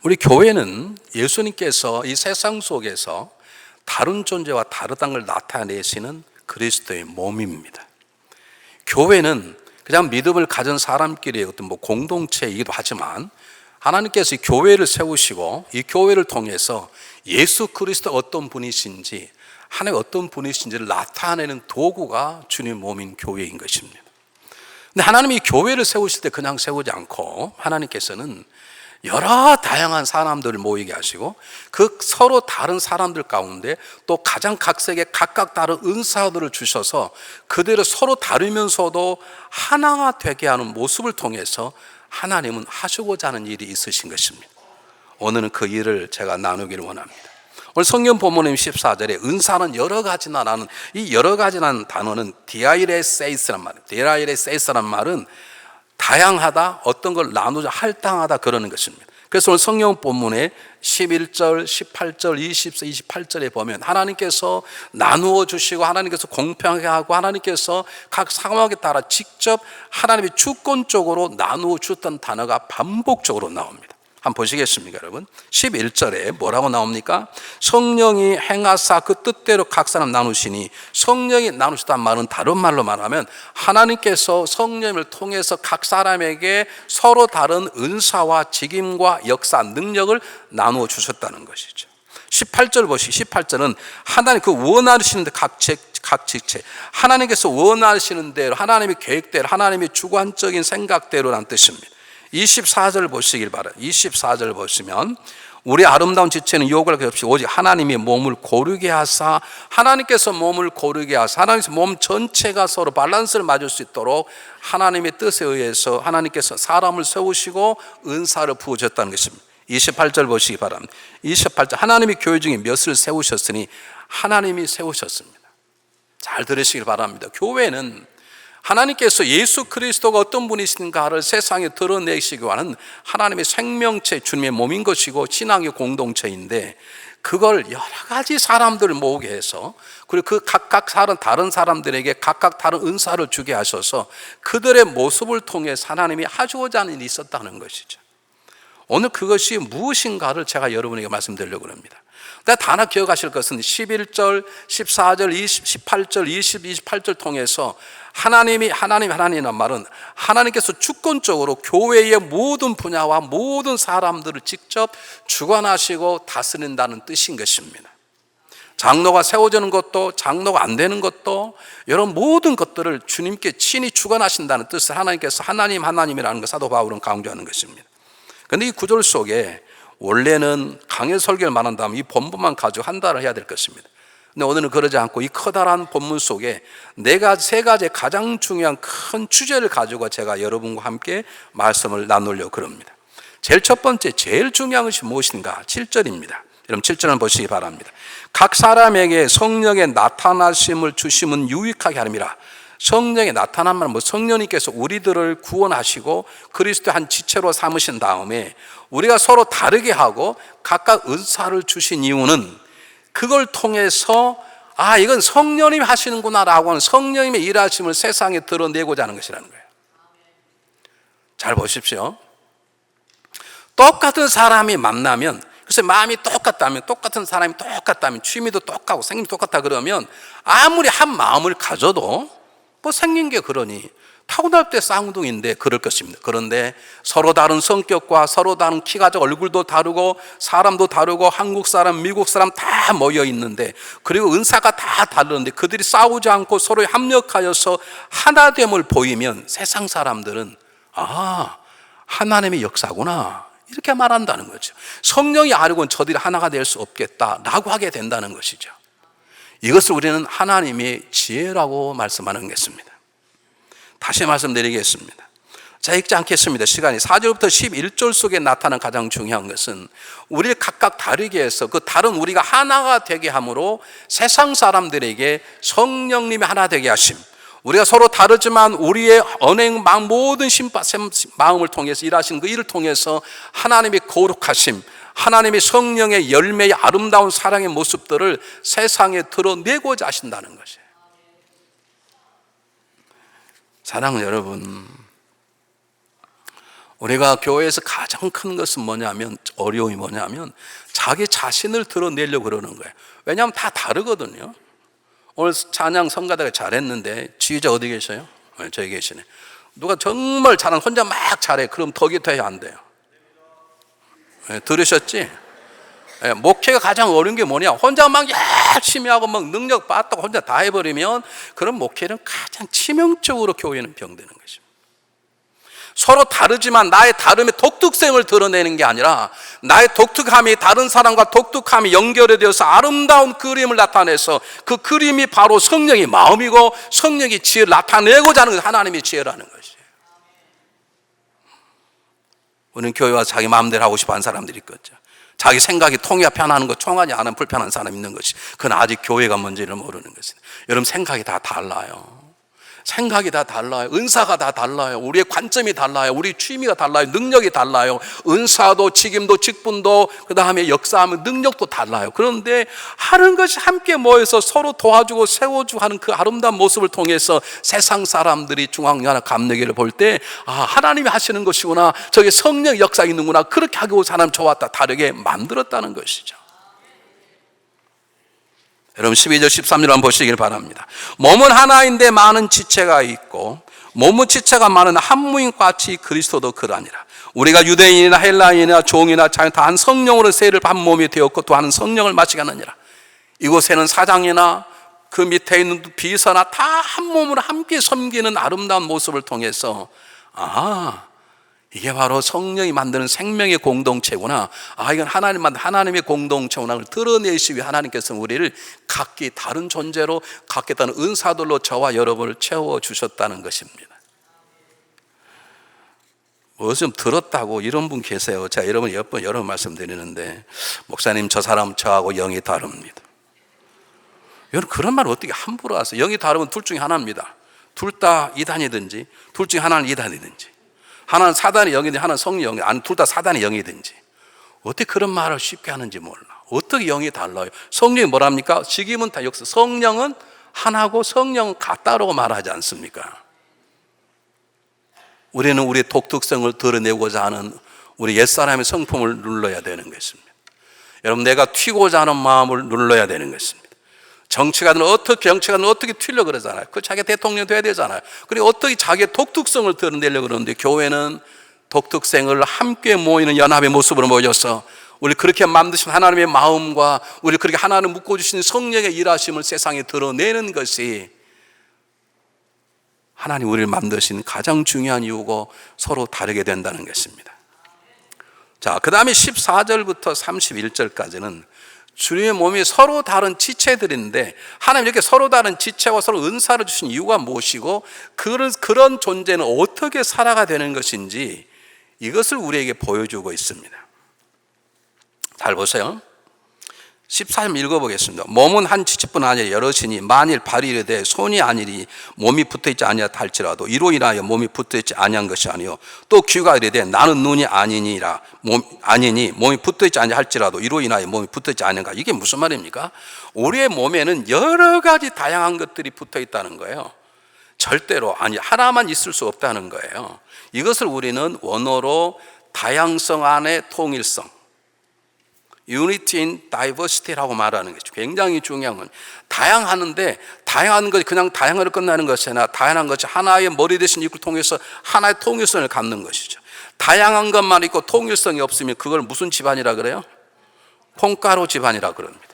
우리 교회는 예수님께서 이 세상 속에서 다른 존재와 다르다는 걸 나타내시는 그리스도의 몸입니다. 교회는 그냥 믿음을 가진 사람끼리의 어떤 공동체이기도 하지만 하나님께서 이 교회를 세우시고 이 교회를 통해서 예수 그리스도 어떤 분이신지, 하나님 어떤 분이신지를 나타내는 도구가 주님 몸인 교회인 것입니다. 근데 하나님이 교회를 세우실 때 그냥 세우지 않고 하나님께서는 여러 다양한 사람들을 모이게 하시고 그 서로 다른 사람들 가운데 또 가장 각색의 각각 다른 은사들을 주셔서 그대로 서로 다르면서도 하나가 되게 하는 모습을 통해서 하나님은 하시고자 하는 일이 있으신 것입니다. 오늘은 그 일을 제가 나누기를 원합니다. 오늘 성경 본문의 14절에 은사는 여러 가지나라는 이 여러 가지라는 단어는 디아이레세이스란 말이에요. 디아이레세이스란 말은 다양하다, 어떤 걸 나누자, 할당하다 그러는 것입니다. 그래서 오늘 성경 본문에 11절, 18절, 20절, 28절에 보면 하나님께서 나누어 주시고 하나님께서 공평하게 하고 하나님께서 각 상황에 따라 직접 하나님이 주권적으로 나누어 주었던 단어가 반복적으로 나옵니다. 한번 보시겠습니까, 여러분? 11절에 뭐라고 나옵니까? 성령이 행하사 그 뜻대로 각 사람 나누시니, 성령이 나누시다는 말은 다른 말로 말하면 하나님께서 성령을 통해서 각 사람에게 서로 다른 은사와 직임과 역사, 능력을 나누어 주셨다는 것이죠. 18절 보시기, 18절은 하나님 그 원하시는 각 직체, 하나님께서 원하시는 대로, 하나님의 계획대로, 하나님의 주관적인 생각대로라는 뜻입니다. 24절 보시길 바라요. 24절 보시면 우리 아름다운 지체는 욕을 없이 오직 하나님이 몸을 고르게 하사, 하나님께서 몸을 고르게 하사 하나님께서 몸 전체가 서로 밸런스를 맞을 수 있도록 하나님의 뜻에 의해서 하나님께서 사람을 세우시고 은사를 부어줬다는 것입니다. 28절 보시기 바랍니다. 28절 하나님이 교회 중에 몇을 세우셨으니 하나님이 세우셨습니다. 잘 들으시길 바랍니다. 교회는 하나님께서 예수 그리스도가 어떤 분이신가를 세상에 드러내시기 위한 하나님의 생명체, 주님의 몸인 것이고 신앙의 공동체인데, 그걸 여러 가지 사람들을 모으게 해서 그리고 그 각각 다른 사람들에게 각각 다른 은사를 주게 하셔서 그들의 모습을 통해서 하나님이 하시고자 하는 일이 있었다는 것이죠. 오늘 그것이 무엇인가를 제가 여러분에게 말씀드리려고 합니다. 다 하나 기억하실 것은 11절, 14절, 18절, 28절 통해서 하나님이란 말은 하나님께서 주권적으로 교회의 모든 분야와 모든 사람들을 직접 주관하시고 다스린다는 뜻인 것입니다. 장로가 세워지는 것도, 장로가 안 되는 것도, 이런 모든 것들을 주님께 친히 주관하신다는 뜻을 하나님께서 하나님이라는 것 사도 바울은 강조하는 것입니다. 그런데 이 구절 속에 원래는 강해 설교를 말한다면 이 본문만 가지고 한 달을 해야 될 것입니다. 근데 오늘은 그러지 않고 이 커다란 본문 속에 세 가지 가장 중요한 큰 주제를 가지고 제가 여러분과 함께 말씀을 나누려고 합니다. 제일 첫 번째, 제일 중요한 것이 무엇인가? 7절입니다. 여러분 7절을 보시기 바랍니다. 각 사람에게 성령의 나타나심을 주심은 유익하게 하lim이라. 성령의 나타난 말은 성령님께서 우리들을 구원하시고 그리스도의 한 지체로 삼으신 다음에 우리가 서로 다르게 하고 각각 은사를 주신 이유는 그걸 통해서 이건 성령님이 하시는구나라고 하는 성령님의 일하심을 세상에 드러내고자 하는 것이라는 거예요. 잘 보십시오. 똑같은 사람이 만나면, 글쎄 마음이 똑같은 사람이 똑같다면, 취미도 똑같고 생김도 똑같다 그러면 아무리 한 마음을 가져도 생긴 게 그러니 타고날 때 쌍둥이인데 그럴 것입니다. 그런데 서로 다른 성격과 서로 다른 키가 작고 얼굴도 다르고 사람도 다르고 한국 사람, 미국 사람 다 모여 있는데, 그리고 은사가 다 다르는데 그들이 싸우지 않고 서로 합력하여서 하나됨을 보이면 세상 사람들은 하나님의 역사구나 이렇게 말한다는 거죠. 성령이 아니고는 저들이 하나가 될 수 없겠다라고 하게 된다는 것이죠. 이것을 우리는 하나님의 지혜라고 말씀하는 것입니다. 다시 말씀드리겠습니다. 자, 읽지 않겠습니다. 시간이 4절부터 11절 속에 나타나는 가장 중요한 것은 우리를 각각 다르게 해서 그 다른 우리가 하나가 되게 함으로 세상 사람들에게 성령님이 하나 되게 하심, 우리가 서로 다르지만 우리의 언행, 모든 마음을 통해서 일하신 그 일을 통해서 하나님의 거룩하심, 하나님의 성령의 열매의 아름다운 사랑의 모습들을 세상에 드러내고자 하신다는 것이에요. 사랑하는 여러분, 우리가 교회에서 가장 큰 것은 뭐냐면, 어려움이 뭐냐면 자기 자신을 드러내려고 그러는 거예요. 왜냐하면 다 다르거든요. 오늘 찬양 성가대가 잘했는데 지휘자 어디 계셔요? 저기 계시네. 누가 정말 잘하는, 혼자 막 잘해. 그럼 더 기도해야 안 돼요. 들으셨지? 목회가 가장 어려운 게 뭐냐? 혼자 막 열심히 하고 막 능력 빠따고 혼자 다 해버리면 그런 목회는 가장 치명적으로 교회는 병되는 것입니다. 서로 다르지만 나의 다름의 독특성을 드러내는 게 아니라 나의 독특함이 다른 사람과 독특함이 연결이 되어서 아름다운 그림을 나타내서 그 그림이 바로 성령의 마음이고 성령의 지혜를 나타내고자 하는 것이 하나님의 지혜라는 것이에요. 우리는 교회와 자기 마음대로 하고 싶어 하는 사람들이 있겠죠. 자기 생각이 통해야 편하는 것, 통하지 않으면 불편한 사람이 있는 것이, 그건 아직 교회가 뭔지를 모르는 것입니다. 여러분, 생각이 다 달라요. 생각이 다 달라요. 은사가 다 달라요. 우리의 관점이 달라요. 우리 취미가 달라요. 능력이 달라요. 은사도 직임도 직분도 그 다음에 역사하면 능력도 달라요. 그런데 하는 것이 함께 모여서 서로 도와주고 세워주고 하는 그 아름다운 모습을 통해서 세상 사람들이 중앙연합 감리교회를 볼 때 하나님이 하시는 것이구나, 저게 성령 역사 있는구나, 그렇게 하고 사람 좋았다, 다르게 만들었다는 것이죠. 여러분 12절 13절 한번 보시길 바랍니다. 몸은 하나인데 많은 지체가 있고 몸은 지체가 많은 한 무인 같이 그리스도도 그러하니라. 우리가 유대인이나 헬라인이나 종이나 자유 다 한 성령으로 세를 한 몸이 되었고 또 한 성령을 마시게 하느니라. 이곳에는 사장이나 그 밑에 있는 비서나 다 한 몸으로 함께 섬기는 아름다운 모습을 통해서 이게 바로 성령이 만드는 생명의 공동체구나, 이건 하나님 만든 하나님의 공동체구나 를 드러내시기 위해 하나님께서 우리를 각기 다른 존재로, 각기 다른 은사들로 저와 여러분을 채워주셨다는 것입니다. 좀 들었다고 이런 분 계세요. 제가 여러 번 말씀드리는데, 목사님 저 사람 저하고 영이 다릅니다. 여러분, 그런 말 어떻게 함부로 하세요? 영이 다르면 둘 중에 하나입니다. 둘 다 이단이든지 둘 중에 하나는 이단이든지, 하나는 사단의 영이든지 하나는 성령의 영이, 아니 둘 다 사단의 영이든지. 어떻게 그런 말을 쉽게 하는지 몰라. 어떻게 영이 달라요? 성령이 뭐랍니까? 직임은 다 역사, 성령은 하나고 성령은 같다라고 말하지 않습니까? 우리는 우리의 독특성을 드러내고자 하는 우리 옛사람의 성품을 눌러야 되는 것입니다. 여러분, 내가 튀고자 하는 마음을 눌러야 되는 것입니다. 정치가든 어떻게 튀려고 그러잖아요. 그 자기 대통령 돼야 되잖아요. 그리고 어떻게 자기의 독특성을 드러내려고 그러는데, 교회는 독특성을 함께 모이는 연합의 모습으로 모여서 우리 그렇게 만드신 하나님의 마음과 우리 그렇게 하나님 묶어주신 성령의 일하심을 세상에 드러내는 것이 하나님 우리를 만드신 가장 중요한 이유고 서로 다르게 된다는 것입니다. 자, 그 다음에 14절부터 31절까지는 주님의 몸이 서로 다른 지체들인데, 하나님 이렇게 서로 다른 지체와 서로 은사를 주신 이유가 무엇이고 그런 존재는 어떻게 살아가 되는 것인지, 이것을 우리에게 보여주고 있습니다. 잘 보세요. 14절 읽어보겠습니다. 몸은 한 지체뿐 아니라 여럿이니 만일 발이 이르되 손이 아니리 몸이 붙어있지 아니하다 할지라도 이로 인하여 몸이 붙어있지 아니한 것이 아니요, 또 귀가 이르되 나는 눈이 아니니 몸이 붙어있지 아니하 할지라도 이로 인하여 몸이 붙어있지 아니한가. 이게 무슨 말입니까? 우리의 몸에는 여러 가지 다양한 것들이 붙어있다는 거예요. 절대로 하나만 있을 수 없다는 거예요. 이것을 우리는 원어로 다양성 안에 통일성, Unity in Diversity라고 말하는 것이죠. 굉장히 중요한 건, 다양하는데 다양한 것이 그냥 다양으로 끝나는 것이 아니라 다양한 것이 하나의 머리 대신 입을 통해서 하나의 통일성을 갖는 것이죠. 다양한 것만 있고 통일성이 없으면 그걸 무슨 집안이라 그래요? 콩가루 집안이라 그럽니다.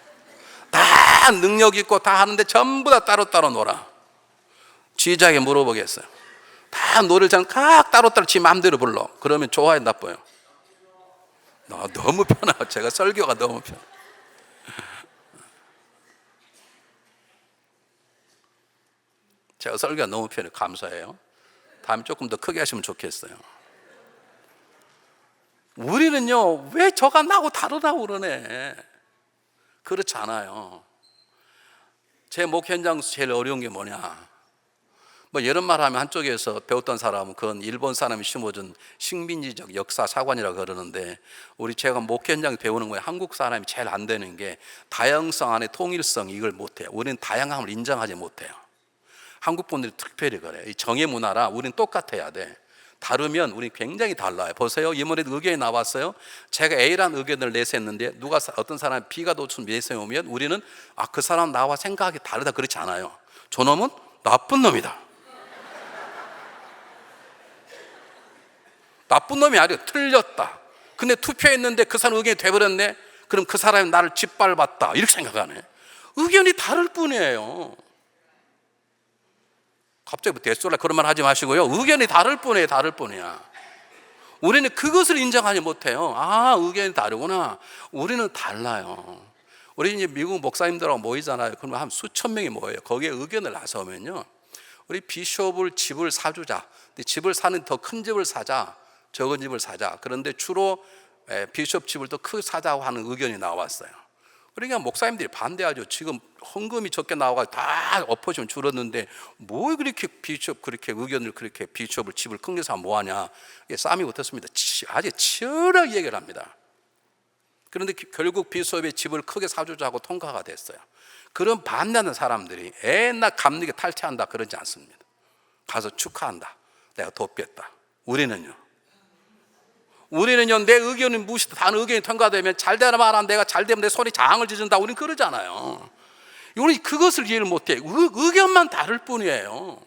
다 능력 있고 다 하는데 전부 다 따로따로 놀아. 지휘자에게 물어보겠어요. 다 노래를 각 따로따로 지 마음대로 불러. 그러면 좋아요, 나빠요? 너무 편하고, 제가 설교가 너무 편해. 제가 설교가 너무 편해요. 감사해요. 다음에 조금 더 크게 하시면 좋겠어요. 우리는요, 왜 저가 나하고 다르다고 그러네. 그렇지 않아요. 제 목회 현장에서 제일 어려운 게 뭐냐, 이런 말 하면 한쪽에서 배웠던 사람은 그건 일본 사람이 심어준 식민지적 역사 사관이라고 그러는데, 제가 목회 현장에서 배우는 거예요. 한국 사람이 제일 안 되는 게 다양성 안에 통일성, 이걸 못해요. 우리는 다양함을 인정하지 못해요. 한국 분들이 특별히 그래요. 이 정의 문화라 우리는 똑같아야 돼. 다르면 우리 굉장히 달라요. 보세요. 이번에 의견이 나왔어요. 제가 A라는 의견을 내세웠는데 어떤 사람이 B가 도좀 내세우면 우리는 그 사람 나와 생각이 다르다 그렇지 않아요. 저놈은 나쁜 놈이다. 나쁜 놈이 아니라 틀렸다. 근데 투표했는데 그 사람 의견이 돼버렸네. 그럼 그 사람이 나를 짓밟았다 이렇게 생각하네. 의견이 다를 뿐이에요. 갑자기 뭐 대소라 그런 말 하지 마시고요. 의견이 다를 뿐이에요. 다를 뿐이야. 우리는 그것을 인정하지 못해요. 의견이 다르구나. 우리는 달라요. 우리 이제 미국 목사님들하고 모이잖아요. 그러면 한 수천 명이 모여요. 거기에 의견을 나서면요, 우리 비숍을 집을 사주자. 집을 사는 더 큰 집을 사자. 적은 집을 사자. 그런데 주로 비숍 집을 더 크게 사자고 하는 의견이 나왔어요. 그러니까 목사님들이 반대하죠. 지금 헌금이 적게 나와가지고 다 엎어지면 줄었는데 뭐 그렇게 그렇게 의견을 그렇게 비숍을 집을 큰 게 사면 뭐하냐. 싸움이 붙었습니다. 아주 치열하게 얘기를 합니다. 그런데 결국 비숍의 집을 크게 사주자고 통과가 됐어요. 그런 반대하는 사람들이 옛날 감리교 탈퇴한다 그러지 않습니다. 가서 축하한다. 내가 돕겠다. 우리는요 내 의견이 무시도 다른 의견이 통과되면 잘되나 말안 내가 잘되면 내 손이 장을 찢는다. 우리는 그러잖아요. 우리는 그것을 이해를 못해. 의견만 다를 뿐이에요.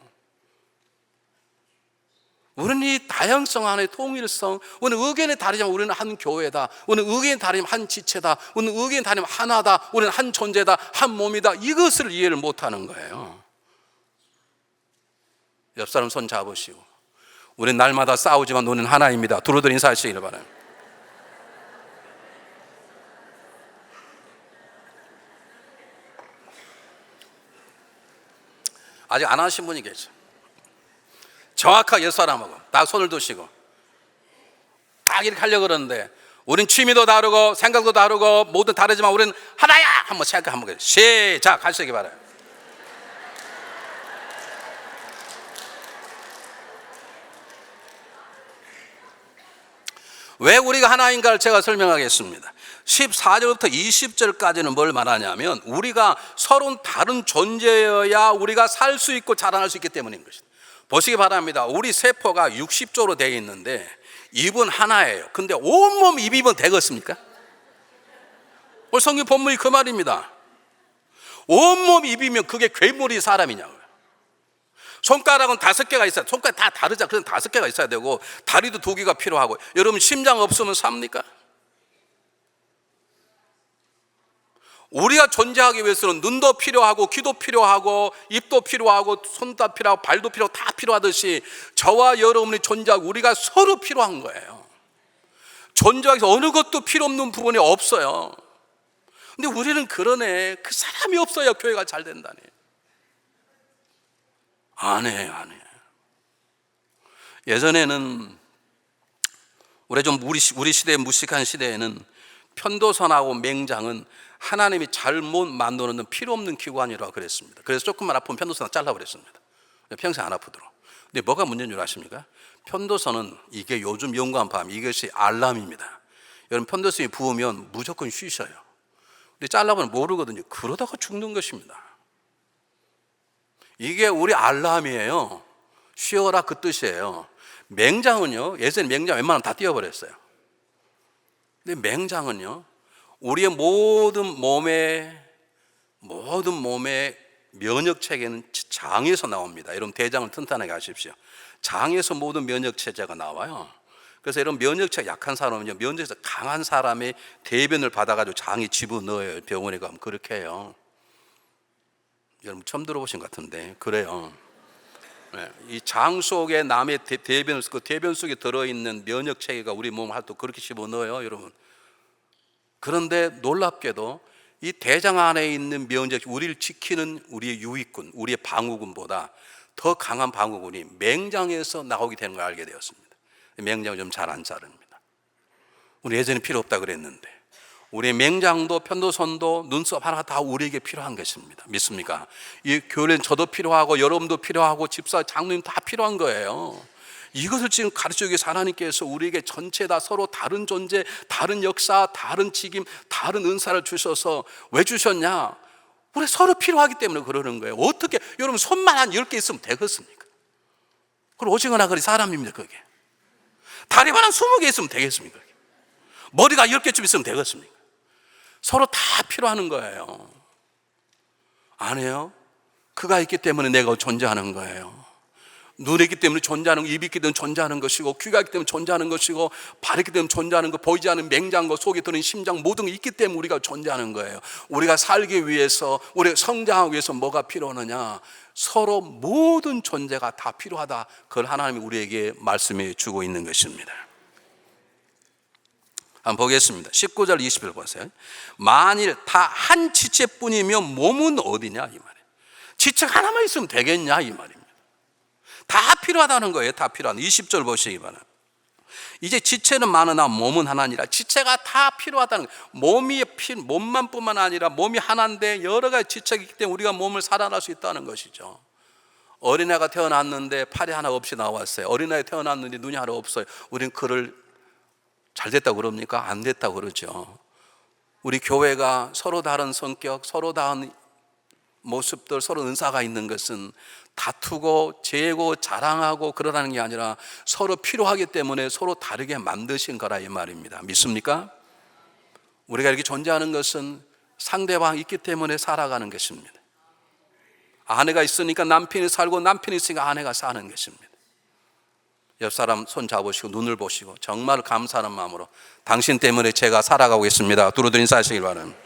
우리는 이 다양성 안에 통일성, 우리는 의견이 다르지만 우리는 한 교회다. 우리는 의견이 다르지만 한 지체다. 우리는 의견이 다르지만 하나다. 우리는 한 존재다. 한 몸이다. 이것을 이해를 못하는 거예요. 옆 사람 손 잡으시고, 우리는 날마다 싸우지만 우리는 하나입니다. 두루두루 인사하시기를 바랍니다. 아직 안 하신 분이 계셔. 정확하게 옆 사람하고 딱 손을 두시고 딱 이렇게 하려고 그러는데, 우린 취미도 다르고 생각도 다르고 모두 다르지만 우리는 하나야. 한번 생각 한번 해요. 시작 하시기 바라요. 왜 우리가 하나인가를 제가 설명하겠습니다. 14절부터 20절까지는 뭘 말하냐면, 우리가 서로 다른 존재여야 우리가 살 수 있고 자라날 수 있기 때문인 것입니다. 보시기 바랍니다. 우리 세포가 60조로 되어 있는데 입은 하나예요. 근데 온몸 입이면 되겠습니까? 오늘 성경 본문이 그 말입니다. 온몸 입이면 그게 괴물이 사람이냐고요. 손가락은 5개가 있어요. 손가락 다 다르자. 그래서 5개가 있어야 되고, 다리도 2개가 필요하고. 여러분 심장 없으면 삽니까? 우리가 존재하기 위해서는 눈도 필요하고 귀도 필요하고 입도 필요하고 손도 필요하고 발도 필요하고 다 필요하듯이 저와 여러분이 존재하고 우리가 서로 필요한 거예요. 존재하기 위해서 어느 것도 필요 없는 부분이 없어요. 근데 우리는 그러네. 그 사람이 없어야 교회가 잘 된다니. 안 해요. 예전에는 우리 시대 무식한 시대에는 편도선하고 맹장은 하나님이 잘못 만들어놓은 필요 없는 기관이라고 그랬습니다. 그래서 조금만 아프면 편도선 잘라버렸습니다. 평생 안 아프도록. 근데 뭐가 문제인 줄 아십니까? 편도선은 이게 요즘 연구한 바람 이것이 알람입니다. 여러분 편도선이 부으면 무조건 쉬셔요. 근데 잘라보면 모르거든요. 그러다가 죽는 것입니다. 이게 우리 알람이에요. 쉬어라 그 뜻이에요. 맹장은요, 예전에 맹장 웬만하면 다 띄워버렸어요. 근데 맹장은요, 우리의 모든 몸의 면역 체계는 장에서 나옵니다. 여러분 대장을 튼튼하게 하십시오. 장에서 모든 면역 체제가 나와요. 그래서 여러분 면역체가 약한 사람은요, 면역체가 강한 사람의 대변을 받아가지고 장에 집어넣어요. 병원에 가면 그렇게 해요. 여러분 처음 들어보신 것 같은데 그래요. 네, 이 장 속에 남의 그 대변 속에 들어있는 면역 체계가 우리 몸을 할 때 그렇게 집어넣어요, 여러분. 그런데 놀랍게도 이 대장 안에 있는 면역, 우리를 지키는 우리의 유익군, 우리의 방어군보다 더 강한 방어군이 맹장에서 나오게 되는 걸 알게 되었습니다. 맹장을 좀 잘 안 자릅니다. 우리 예전에 필요 없다 그랬는데 우리의 맹장도 편도선도 눈썹 하나 다 우리에게 필요한 것입니다. 믿습니까? 이 교회는 저도 필요하고 여러분도 필요하고 집사 장로님 다 필요한 거예요. 이것을 지금 가르치기 위해서 하나님께서 우리에게 전체 다 서로 다른 존재, 다른 역사, 다른 직임, 다른 은사를 주셔서 왜 주셨냐? 우리 서로 필요하기 때문에 그러는 거예요. 어떻게 여러분 손만 한 10개 있으면 되겠습니까? 그럼 오징어나 그리 사람입니다. 그게 다리만 한 20개 있으면 되겠습니까? 머리가 10개쯤 있으면 되겠습니까? 서로 다 필요하는 거예요. 안 해요? 그가 있기 때문에 내가 존재하는 거예요. 눈이 있기 때문에 존재하는 거, 입이 있기 때문에 존재하는 것이고, 귀가 있기 때문에 존재하는 것이고, 발이 있기 때문에 존재하는 거, 보이지 않는 맹장과 속에 드는 심장 모든 게 있기 때문에 우리가 존재하는 거예요. 우리가 살기 위해서, 우리가 성장하기 위해서 뭐가 필요하느냐? 서로 모든 존재가 다 필요하다. 그걸 하나님이 우리에게 말씀해 주고 있는 것입니다. 한번 보겠습니다. 19절 20절 보세요. 만일 다 한 지체뿐이면 몸은 어디냐 이 말이에요. 지체가 하나만 있으면 되겠냐 이 말입니다. 다 필요하다는 거예요. 다 필요한. 20절 보시기 바랍니다. 이제 지체는 많으나 몸은 하나니라. 지체가 다 필요하다는 거예요. 몸만 뿐만 아니라 몸이 하나인데 여러 가지 지체가 있기 때문에 우리가 몸을 살아날 수 있다는 것이죠. 어린애가 태어났는데 팔이 하나 없이 나왔어요. 어린애가 태어났는데 눈이 하나 없어요. 우리는 그를 잘 됐다고 그럽니까? 안 됐다고 그러죠. 우리 교회가 서로 다른 성격, 서로 다른 모습들, 서로 은사가 있는 것은 다투고 재고 자랑하고 그러라는 게 아니라 서로 필요하기 때문에 서로 다르게 만드신 거라 이 말입니다. 믿습니까? 우리가 이렇게 존재하는 것은 상대방이 있기 때문에 살아가는 것입니다. 아내가 있으니까 남편이 살고 남편이 있으니까 아내가 사는 것입니다. 옆 사람 손 잡으시고 눈을 보시고 정말 감사하는 마음으로 당신 때문에 제가 살아가고 있습니다. 두루두루 인사하시길 바랍니다.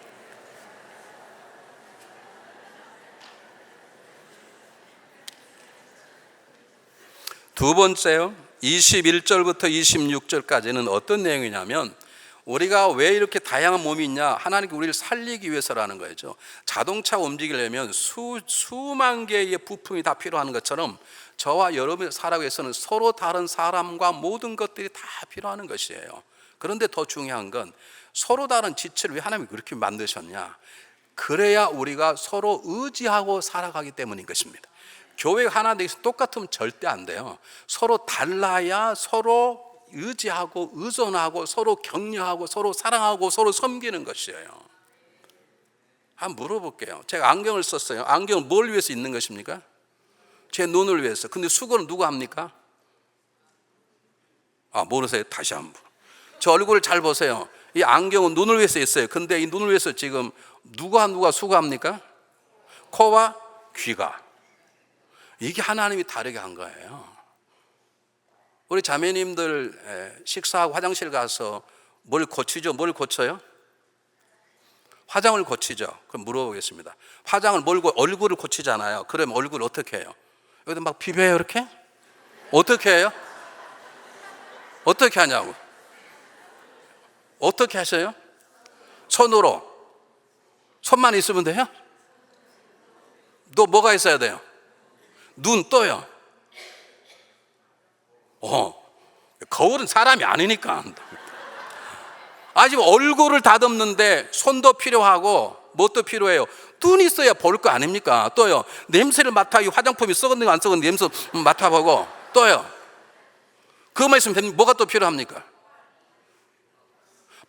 두 번째요, 21절부터 26절까지는 어떤 내용이냐면 우리가 왜 이렇게 다양한 몸이 있냐? 하나님께 우리를 살리기 위해서라는 거죠. 자동차가 움직이려면 수만 개의 부품이 다 필요한 것처럼 저와 여러분이 살아가기 위해서는 서로 다른 사람과 모든 것들이 다 필요한 것이에요. 그런데 더 중요한 건 서로 다른 지체를 왜 하나님이 그렇게 만드셨냐? 그래야 우리가 서로 의지하고 살아가기 때문인 것입니다. 교회가 하나 되어서 똑같으면 절대 안 돼요. 서로 달라야 서로 의지하고 의존하고 서로 격려하고 서로 사랑하고 서로 섬기는 것이에요. 한번 물어볼게요. 제가 안경을 썼어요. 안경은 뭘 위해서 있는 것입니까? 제 눈을 위해서. 근데 수건은 누가 합니까? 모르세요? 다시 한번. 저 얼굴을 잘 보세요. 이 안경은 눈을 위해서 있어요. 근데 이 눈을 위해서 지금 누가 수고합니까? 코와 귀가. 이게 하나님이 다르게 한 거예요. 우리 자매님들 식사하고 화장실 가서 뭘 고치죠? 뭘 고쳐요? 화장을 고치죠. 그럼 물어보겠습니다. 화장을 얼굴을 고치잖아요. 그럼 얼굴 어떻게 해요? 여기다 막 비벼요 이렇게? 어떻게 해요? 어떻게 하냐고. 어떻게 하셔요? 손으로. 손만 있으면 돼요? 또 뭐가 있어야 돼요? 눈 떠요. 거울은 사람이 아니니까. 지금 얼굴을 다듬는데 손도 필요하고 뭣도 필요해요. 눈이 있어야 볼 거 아닙니까? 떠요. 냄새를 맡아. 이 화장품이 썩었는가 안 썩었는가 냄새 맡아보고 떠요. 그것만 있으면 됩니까? 뭐가 또 필요합니까?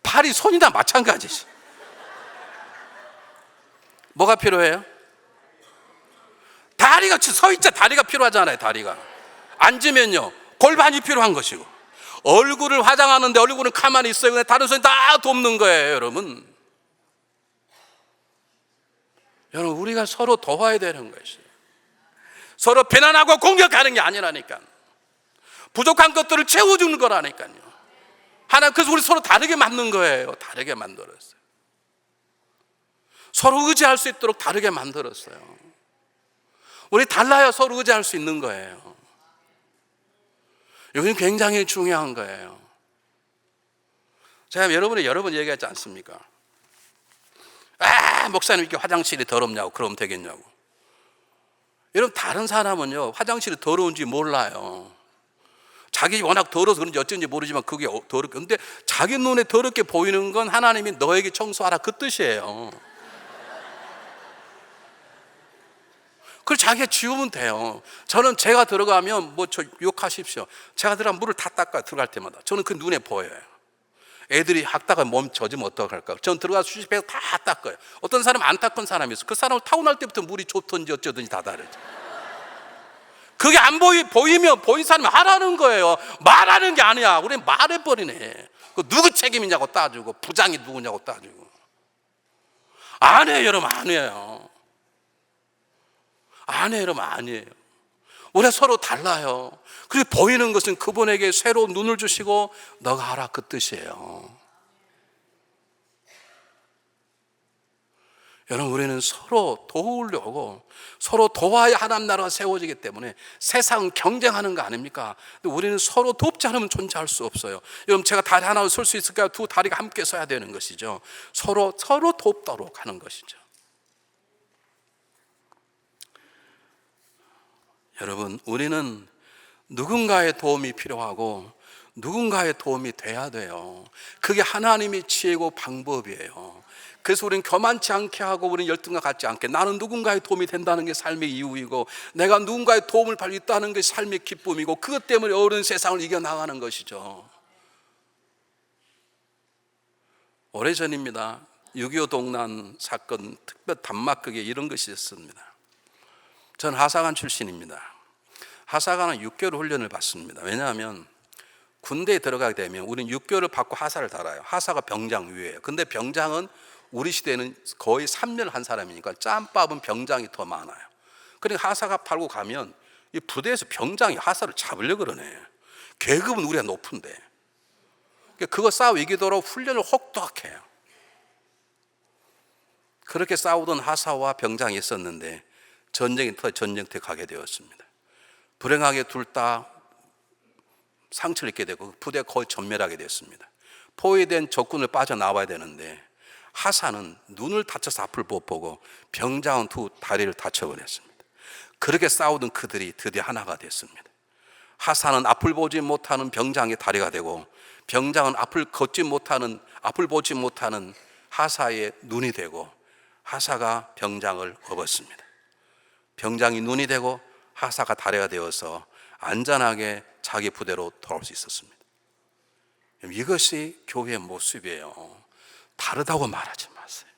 팔이 손이나 마찬가지지. 뭐가 필요해요? 다리가 서 있자 다리가 필요하잖아요. 다리가 앉으면요 골반이 필요한 것이고 얼굴을 화장하는데 얼굴은 가만히 있어요. 근데 다른 손이 다 돕는 거예요. 여러분 우리가 서로 도와야 되는 것이에요. 서로 비난하고 공격하는 게 아니라니까. 부족한 것들을 채워주는 거라니까요. 하나님 그래서 우리 서로 다르게 만든 거예요. 다르게 만들었어요. 서로 의지할 수 있도록 다르게 만들었어요. 우리 달라야 서로 의지할 수 있는 거예요. 이건 굉장히 중요한 거예요. 제가 여러 번 얘기하지 않습니까? 목사님 이렇게 화장실이 더럽냐고. 그러면 되겠냐고. 여러분 다른 사람은요 화장실이 더러운지 몰라요. 자기 워낙 더러워서 그런지 어쩐지 모르지만 그게 더럽게. 근데 자기 눈에 더럽게 보이는 건 하나님이 너에게 청소하라 그 뜻이에요. 그걸 자기가 지우면 돼요. 저는 제가 들어가면 저 욕하십시오. 제가 들어가면 물을 다 닦아요. 들어갈 때마다. 저는 그 눈에 보여요. 애들이 학다가 몸 젖으면 어떡할까? 저는 들어가서 수십해서 다 닦아요. 어떤 사람은 안 닦은 사람이 있어. 그 사람은 타고날 때부터 물이 좋든지 어쩌든지 다 다르죠. 그게 안 보이면 보인 사람이 하라는 거예요. 말하는 게 아니야. 우리 말해버리네. 그 누구 책임이냐고 따지고, 부장이 누구냐고 따지고. 안 해요, 여러분. 안 해요. 안 해요, 여러분. 아니에요. 우리가 서로 달라요. 그리고 보이는 것은 그분에게 새로운 눈을 주시고 너가 하라, 그 뜻이에요. 여러분, 우리는 서로 도우려고, 서로 도와야 하나님 나라가 세워지기 때문에 세상은 경쟁하는 거 아닙니까? 근데 우리는 서로 돕지 않으면 존재할 수 없어요. 여러분, 제가 다리 하나로 설 수 있을까요? 두 다리가 함께 서야 되는 것이죠. 서로 돕도록 하는 것이죠. 여러분, 우리는 누군가의 도움이 필요하고 누군가의 도움이 돼야 돼요. 그게 하나님의 지혜고 방법이에요. 그래서 우리는 교만치 않게 하고 우리는 열등과 같지 않게, 나는 누군가의 도움이 된다는 게 삶의 이유이고 내가 누군가의 도움을 받고 있다는 게 삶의 기쁨이고, 그것 때문에 어려운 세상을 이겨나가는 것이죠. 오래전입니다. 6.25 동란 사건 특별 단막극에 이런 것이 있었습니다. 전 하사관 출신입니다. 하사관은 6개월 훈련을 받습니다. 왜냐하면 군대에 들어가게 되면 우리는 6개월을 받고 하사를 달아요. 하사가 병장 위에요. 근데 병장은 우리 시대는 거의 3년 한 사람이니까 짬밥은 병장이 더 많아요. 그러니까 하사가 팔고 가면 이 부대에서 병장이 하사를 잡으려고 그러네. 계급은 우리가 높은데. 그거 싸워 이기도록 훈련을 혹독하게 해요. 그렇게 싸우던 하사와 병장이 있었는데 전쟁터에 가게 되었습니다. 불행하게 둘 다 상처를 입게 되고 부대가 거의 전멸하게 됐습니다. 포위된 적군을 빠져나와야 되는데 하사는 눈을 다쳐서 앞을 못 보고 병장은 두 다리를 다쳐버렸습니다. 그렇게 싸우던 그들이 드디어 하나가 됐습니다. 하사는 앞을 보지 못하는 병장의 다리가 되고 병장은 앞을 보지 못하는 하사의 눈이 되고 하사가 병장을 업었습니다. 병장이 눈이 되고 하사가 다리가 되어서 안전하게 자기 부대로 돌아올 수 있었습니다. 이것이 교회의 모습이에요. 다르다고 말하지 마세요.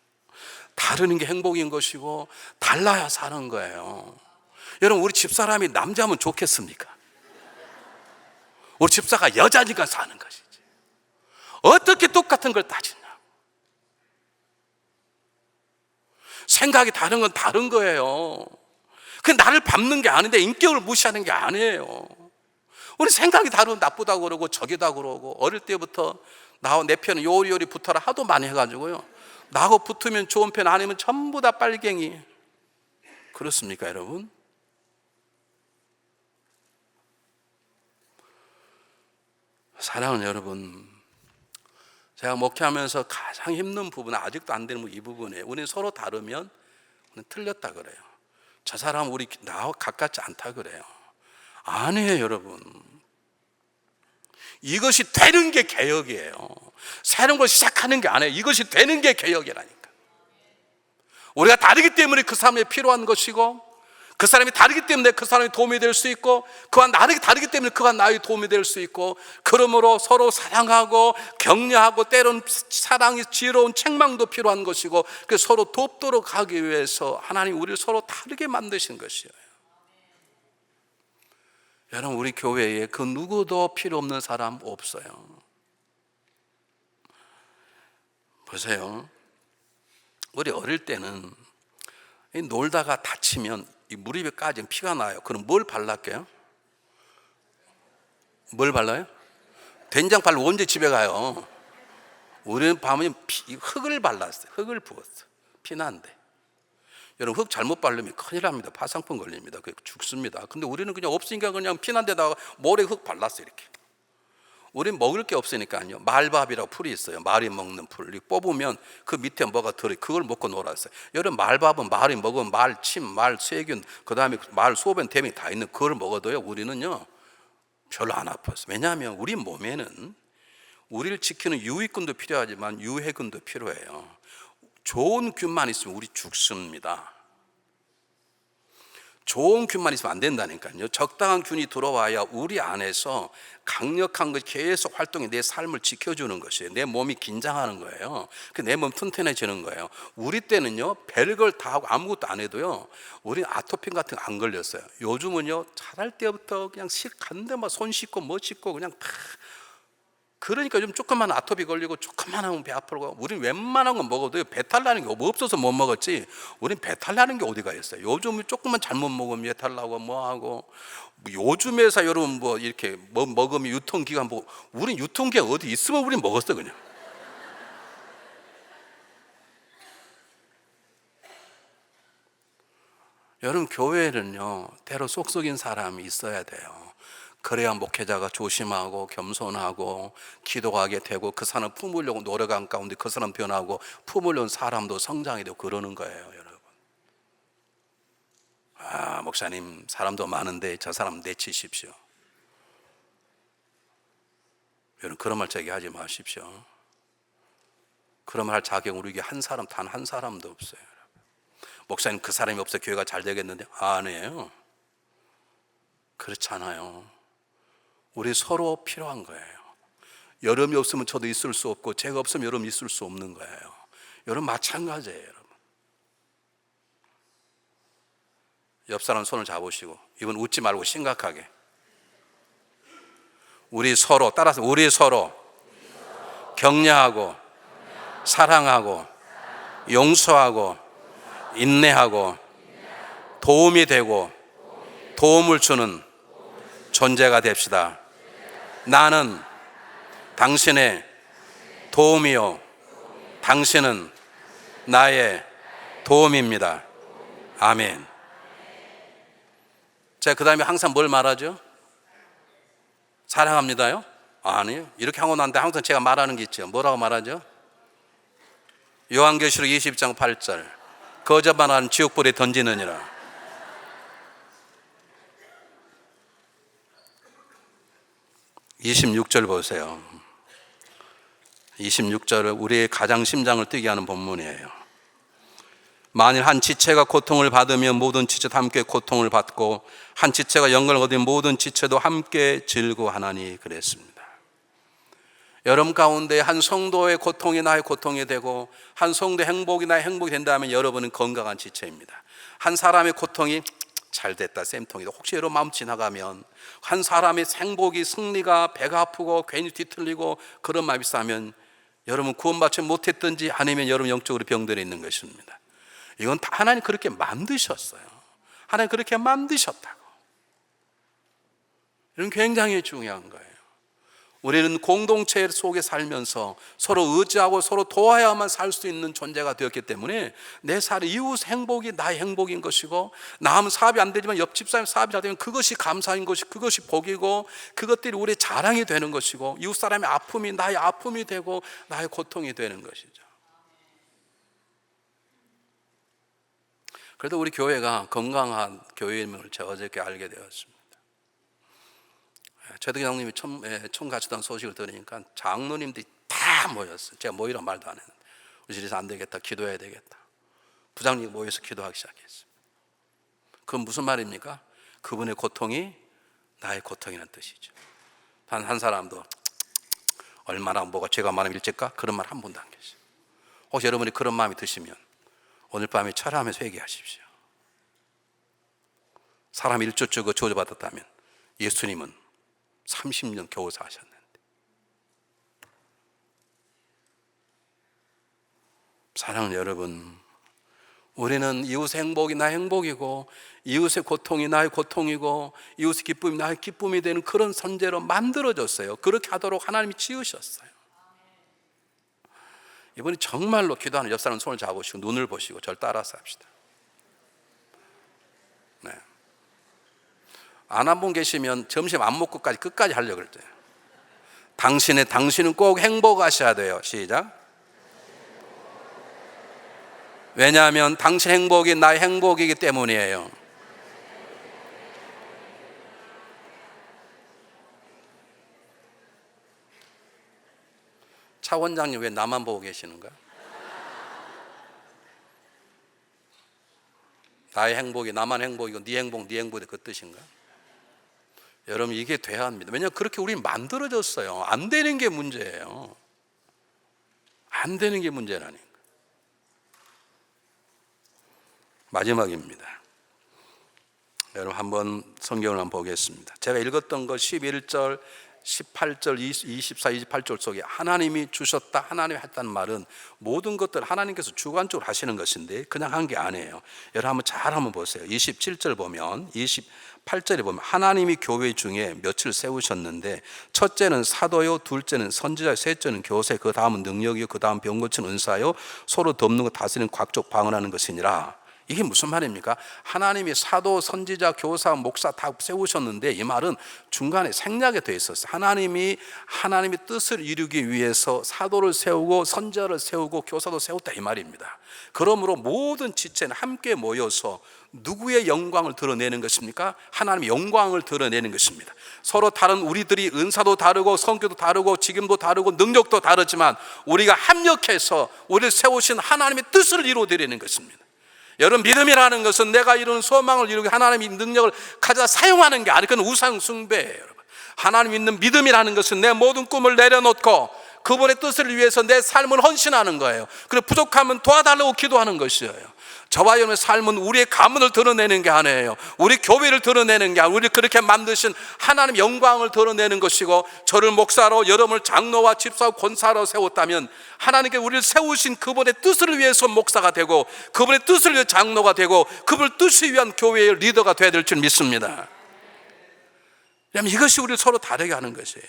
다르는 게 행복인 것이고 달라야 사는 거예요. 여러분, 우리 집사람이 남자면 좋겠습니까? 우리 집사가 여자니까 사는 것이지. 어떻게 똑같은 걸 따지냐고. 생각이 다른 건 다른 거예요. 그 나를 밟는 게 아닌데 인격을 무시하는 게 아니에요. 우리 생각이 다르면 나쁘다고 그러고 적이다 그러고, 어릴 때부터 나하고 내 편은 요리요리 붙어라 하도 많이 해가지고요, 나하고 붙으면 좋은 편, 아니면 전부 다 빨갱이. 그렇습니까, 여러분? 사랑하는 여러분, 제가 목회하면서 가장 힘든 부분은, 아직도 안 되는 이 부분이에요. 우리는 서로 다르면 우리는 틀렸다 그래요. 저 사람 나하고 가깝지 않다 그래요. 아니에요, 여러분. 이것이 되는 게 개혁이에요. 새로운 걸 시작하는 게 아니에요. 이것이 되는 게 개혁이라니까. 우리가 다르기 때문에 그 사람이 필요한 것이고, 그 사람이 다르기 때문에 그 사람이 도움이 될 수 있고, 그와 다르기 때문에 그가 나의 도움이 될 수 있고, 그러므로 서로 사랑하고 격려하고, 때로는 사랑이 지혜로운 책망도 필요한 것이고, 그래서 서로 돕도록 하기 위해서 하나님 우리를 서로 다르게 만드신 것이에요. 여러분, 우리 교회에 그 누구도 필요 없는 사람 없어요. 보세요. 우리 어릴 때는 놀다가 다치면 이 무릎에까지 피가 나요. 그럼 뭘 발랐게요? 뭘 발라요? 된장 발라 언제 집에 가요? 우리는 밤에 흙을 발랐어요. 흙을 부었어요. 피난데. 여러분, 흙 잘못 바르면 큰일 납니다. 파상풍 걸립니다. 죽습니다. 근데 우리는 그냥 없으니까 그냥 피난 데다가 모래 흙 발랐어요. 이렇게. 우린 먹을 게 없으니까요, 말밥이라고 풀이 있어요. 말이 먹는 풀. 뽑으면 그 밑에 뭐가 들어요. 그걸 먹고 놀았어요. 여러분, 말밥은 말이 먹으면 말 침, 말 세균, 그 다음에 말 소변, 대변이 다 있는 그걸 먹어도요, 우리는요 별로 안 아팠어요. 왜냐하면 우리 몸에는 우리를 지키는 유익균도 필요하지만 유해균도 필요해요. 좋은 균만 있으면 우리 죽습니다. 좋은 균만 있으면 안 된다니까요. 적당한 균이 들어와야 우리 안에서 강력한 것이 계속 활동해 내 삶을 지켜주는 것이에요. 내 몸이 긴장하는 거예요. 내 몸 튼튼해지는 거예요. 우리 때는요, 별걸 다 하고 아무것도 안 해도요, 우리 아토피 같은 거 안 걸렸어요. 요즘은요, 자랄 때부터 그냥 간데 막 손 씻고 뭐 씻고 그냥 다. 그러니까 좀 조금만 아토피 걸리고 조금만 하면 배 아프고, 우린 웬만한 건 먹어도 배탈 나는 게 없어서 못 먹었지, 우린 배탈 나는 게 어디가 있어요. 요즘 조금만 잘못 먹으면 배탈 나고 뭐하고, 요즘에서 여러분 뭐 이렇게 먹으면 유통기간 보고, 우린 유통기간 어디 있으면 우린 먹었어 그냥. 여러분, 교회는요, 때로 속썩인 사람이 있어야 돼요. 그래야 목회자가 조심하고 겸손하고 기도하게 되고, 그 사람 품으려고 노력한 가운데 그 사람 변하고 품으려는 사람도 성장이 되고 그러는 거예요. 여러분, 목사님 사람도 많은데 저 사람 내치십시오. 여러분, 그런 말 저에게 하지 마십시오. 그런 말 할 자격 우리 교회 한 사람, 단 한 사람도 없어요. 목사님 그 사람이 없어 교회가 잘 되겠는데, 아니에요. 그렇잖아요. 우리 서로 필요한 거예요. 여러분이 없으면 저도 있을 수 없고, 제가 없으면 여러분 있을 수 없는 거예요. 여러분 마찬가지예요. 여러분, 옆 사람 손을 잡으시고, 이건 웃지 말고 심각하게, 우리 서로, 따라서 우리 서로 격려하고 사랑하고 용서하고 인내하고 도움이 되고 도움을 주는 존재가 됩시다. 나는 당신의 도움이요, 당신은 나의 도움입니다. 아멘. 자, 그 다음에 항상 뭘 말하죠? 사랑합니다요? 아니요. 이렇게 하고 난데 항상 제가 말하는 게 있죠. 뭐라고 말하죠? 요한계시록 20장 8절, 거저만한 지옥불에 던지느니라. 26절 보세요. 26절은 우리의 가장 심장을 뛰게 하는 본문이에요. 만일 한 지체가 고통을 받으면 모든 지체도 함께 고통을 받고, 한 지체가 영광을 얻으면 모든 지체도 함께 즐거워하나니 그랬습니다. 여러분 가운데 한 성도의 고통이 나의 고통이 되고, 한 성도의 행복이 나의 행복이 된다면 여러분은 건강한 지체입니다. 한 사람의 고통이 잘 됐다, 쌤통이다, 혹시 여러분 마음 지나가면, 한 사람의 행복이, 승리가, 배가 아프고 괜히 뒤틀리고 그런 마음이 있으면 여러분 구원받지 못했든지 아니면 여러분 영적으로 병들어 있는 것입니다. 이건 다 하나님 그렇게 만드셨어요. 하나님 그렇게 만드셨다고. 이건 굉장히 중요한 거예요. 우리는 공동체 속에 살면서 서로 의지하고 서로 도와야만 살 수 있는 존재가 되었기 때문에, 내 삶, 이웃 행복이 나의 행복인 것이고, 나하면 사업이 안 되지만 옆집 사람 사업이 잘 되면 그것이 감사인 것이, 그것이 복이고, 그것들이 우리의 자랑이 되는 것이고, 이웃 사람의 아픔이 나의 아픔이 되고 나의 고통이 되는 것이죠. 그래도 우리 교회가 건강한 교회임을 제가 어저께 알게 되었습니다. 최덕기 장로님이 처음 가시던 소식을 들으니까 장로님들이 다 모였어요. 제가 모이란 말도 안 했는데, 우리 집에서 안 되겠다, 기도해야 되겠다. 부장님이 모여서 기도하기 시작했어요. 그건 무슨 말입니까? 그분의 고통이 나의 고통이라는 뜻이죠. 단 한 사람도 얼마나 뭐가 죄가 많으면 일찍까? 그런 말 한 번도 안 계세요. 혹시 여러분이 그런 마음이 드시면 오늘 밤에 철회하면서 회개하십시오. 사람이 일조적으로 저주받았다면 예수님은 30년 겨우 사셨는데. 사랑하는 여러분, 우리는 이웃의 행복이 나의 행복이고, 이웃의 고통이 나의 고통이고, 이웃의 기쁨이 나의 기쁨이 되는 그런 존재로 만들어졌어요. 그렇게 하도록 하나님이 지으셨어요. 이번에 정말로 기도하는 옆 사람 손을 잡으시고 눈을 보시고 저를 따라서 합시다. 네. 안 한 분 계시면 점심 안 먹고까지 끝까지 하려고 그럴 때요. 당신은 꼭 행복하셔야 돼요. 시작. 왜냐하면 당신 행복이 나의 행복이기 때문이에요. 차 원장님 왜 나만 보고 계시는가? 나의 행복이 나만 행복이고 네 행복 네 행복이 그 뜻인가? 여러분 이게 돼야 합니다. 왜냐하면 그렇게 우리 만들어졌어요. 안 되는 게 문제예요. 안 되는 게 문제라니까. 마지막입니다. 여러분 한번 성경을 한번 보겠습니다. 제가 읽었던 거 11절, 18절, 24, 28절 속에 하나님이 주셨다, 하나님이 했다는 말은 모든 것들 하나님께서 주관적으로 하시는 것인데 그냥 한 게 아니에요. 여러분 한번 잘 한번 보세요. 27절 보면 28절에 보면 하나님이 교회 중에 며칠 세우셨는데 첫째는 사도요, 둘째는 선지자, 셋째는 교세, 그 다음은 능력이요, 그 다음 병 고치는 은사요, 서로 돕는 것 다스리는 각종 방언하는 것이니라. 이게 무슨 말입니까? 하나님이 사도, 선지자, 교사, 목사 다 세우셨는데 이 말은 중간에 생략이 되어 있었어요. 하나님의 뜻을 이루기 위해서 사도를 세우고 선지자를 세우고 교사도 세웠다 이 말입니다. 그러므로 모든 지체는 함께 모여서 누구의 영광을 드러내는 것입니까? 하나님의 영광을 드러내는 것입니다. 서로 다른 우리들이 은사도 다르고 성격도 다르고 직임도 다르고 능력도 다르지만 우리가 합력해서 우리를 세우신 하나님의 뜻을 이루어드리는 것입니다. 여러분 믿음이라는 것은 내가 이루는 소망을 이루기 하나님의 능력을 가져다 사용하는 게 아니고 그건 우상 숭배예요. 여러분. 하나님 있는 믿음이라는 것은 내 모든 꿈을 내려놓고 그분의 뜻을 위해서 내 삶을 헌신하는 거예요. 그리고 부족하면 도와달라고 기도하는 것이에요. 저와 여러분의 삶은 우리의 가문을 드러내는 게 아니에요. 우리 교회를 드러내는 게 아니고 우리를 그렇게 만드신 하나님 영광을 드러내는 것이고, 저를 목사로 여러분을 장로와 집사와 권사로 세웠다면 하나님께 우리를 세우신 그분의 뜻을 위해서 목사가 되고 그분의 뜻을 위해 장로가 되고 그분의 뜻을 위한 교회의 리더가 되어야 될 줄 믿습니다. 왜냐하면 이것이 우리를 서로 다르게 하는 것이에요.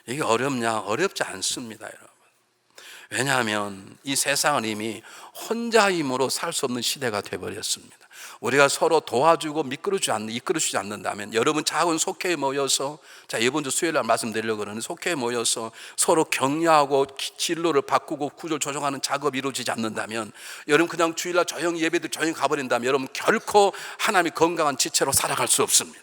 이게 어렵냐? 어렵지 않습니다, 여러분. 왜냐하면 이 세상은 이미 혼자 힘으로 살 수 없는 시대가 되어버렸습니다. 우리가 서로 도와주고 이끌어주지 않는다면, 여러분 작은 속회에 모여서, 자 이번 주 수요일 날 말씀드리려고 그러는 속회에 모여서 서로 격려하고 진로를 바꾸고 구조를 조정하는 작업이 이루어지지 않는다면, 여러분 그냥 주일날 조용히 예배들 조용히 가버린다면 여러분 결코 하나님의 건강한 지체로 살아갈 수 없습니다.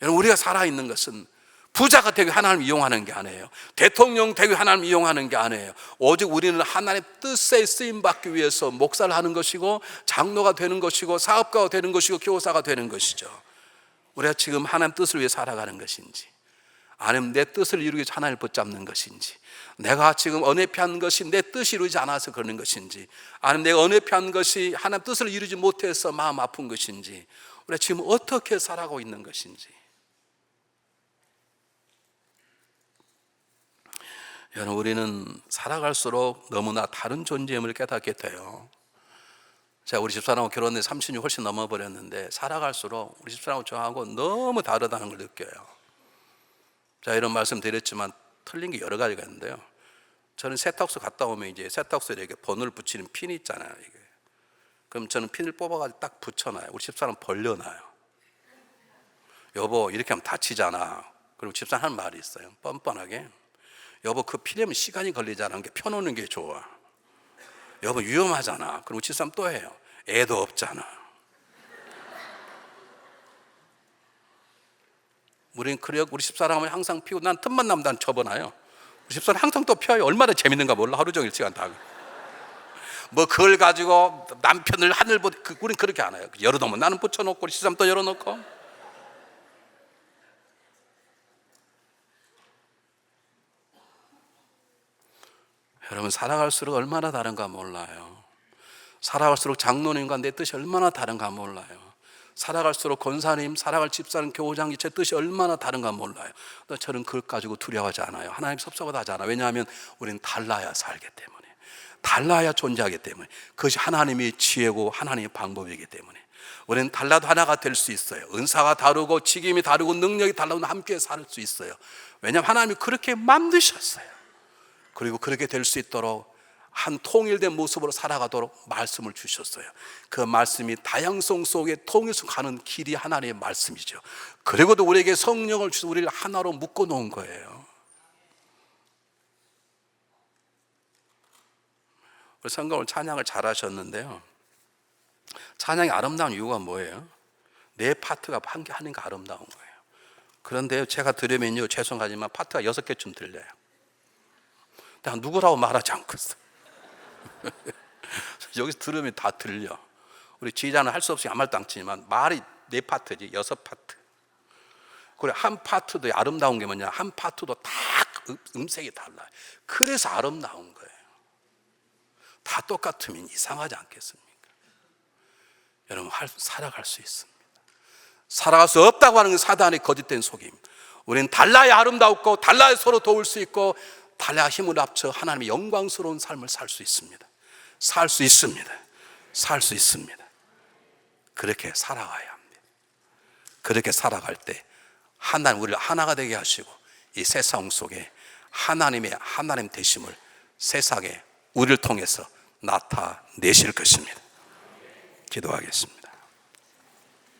여러분 우리가 살아있는 것은 부자가 되고 하나님을 이용하는 게 아니에요. 대통령 되고 하나님을 이용하는 게 아니에요. 오직 우리는 하나님의 뜻에 쓰임받기 위해서 목사를 하는 것이고 장로가 되는 것이고 사업가가 되는 것이고 교사가 되는 것이죠. 우리가 지금 하나님 뜻을 위해 살아가는 것인지, 아니면 내 뜻을 이루기 위해서 하나님을 붙잡는 것인지, 내가 지금 언해피한 것이 내 뜻이 이루지 않아서 그러는 것인지, 아니면 내가 언해피한 것이 하나님 뜻을 이루지 못해서 마음 아픈 것인지, 우리가 지금 어떻게 살아가고 있는 것인지. 여러분 우리는 살아갈수록 너무나 다른 존재임을 깨닫게 돼요. 제가 우리 집사람하고 결혼해 30년 훨씬 넘어버렸는데 살아갈수록 우리 집사람하고 저하고 너무 다르다는 걸 느껴요. 자 이런 말씀 드렸지만 틀린 게 여러 가지가 있는데요. 저는 세탁소 갔다 오면 이제 세탁소에 이렇게 번호를 붙이는 핀이 있잖아요. 이게. 그럼 저는 핀을 뽑아가지고 딱 붙여놔요. 우리 집사람 벌려놔요. 여보 이렇게 하면 다치잖아. 그리고 집사람 하는 말이 있어요. 뻔뻔하게. 여보 그 피려면 시간이 걸리잖아. 게 펴놓는 게 좋아. 여보 위험하잖아. 그리고 집사람 또 해요. 애도 없잖아. 우린 그래 우리 집사람은 항상 피고 난 틈만 나면 난 접어놔요. 우리 집사람 항상 또 펴요. 얼마나 재밌는가 몰라. 하루 종일 시간 다. 뭐 그걸 가지고 남편을 하늘 보고 우린 그렇게 안 해요. 열어놓으면 나는 붙여놓고 우리 집사람 또 열어놓고. 여러분 살아갈수록 얼마나 다른가 몰라요. 살아갈수록 장로님과 내 뜻이 얼마나 다른가 몰라요. 살아갈수록 권사님, 살아갈 집사님, 교우장 제 뜻이 얼마나 다른가 몰라요. 저는 그걸 가지고 두려워하지 않아요. 하나님 섭섭하지 않아요. 왜냐하면 우리는 달라야 살기 때문에, 달라야 존재하기 때문에, 그것이 하나님의 지혜고 하나님의 방법이기 때문에 우리는 달라도 하나가 될 수 있어요. 은사가 다르고 직임이 다르고 능력이 달라도 함께 살 수 있어요. 왜냐하면 하나님이 그렇게 만드셨어요. 그리고 그렇게 될 수 있도록 한 통일된 모습으로 살아가도록 말씀을 주셨어요. 그 말씀이 다양성 속에 통일해서 가는 길이 하나님의 말씀이죠. 그리고도 우리에게 성령을 주셔서 우리를 하나로 묶어 놓은 거예요. 우리 성경을 찬양을 잘하셨는데요, 찬양이 아름다운 이유가 뭐예요? 내 파트가 한 개 하는 게 아름다운 거예요. 그런데 제가 들으면요 죄송하지만 파트가 6개쯤 들려요. 내가 누구라고 말하지 않고 있어. 여기서 들으면 다 들려. 우리 지휘자는 할 수 없이 아무 말도 안 치지만 말이 4파트지, 6파트. 그래, 한 파트도 아름다운 게 뭐냐, 한 파트도 다 음색이 달라요. 그래서 아름다운 거예요. 다 똑같으면 이상하지 않겠습니까? 여러분, 살아갈 수 있습니다. 살아갈 수 없다고 하는 건 사단의 거짓된 속임입니다. 우리는 달라야 아름답고 달라야 서로 도울 수 있고 달라야 힘을 합쳐 하나님의 영광스러운 삶을 살 수 있습니다. 살 수 있습니다. 살 수 있습니다. 그렇게 살아가야 합니다. 그렇게 살아갈 때 하나님 우리를 하나가 되게 하시고 이 세상 속에 하나님 되심을 세상에 우리를 통해서 나타내실 것입니다. 기도하겠습니다.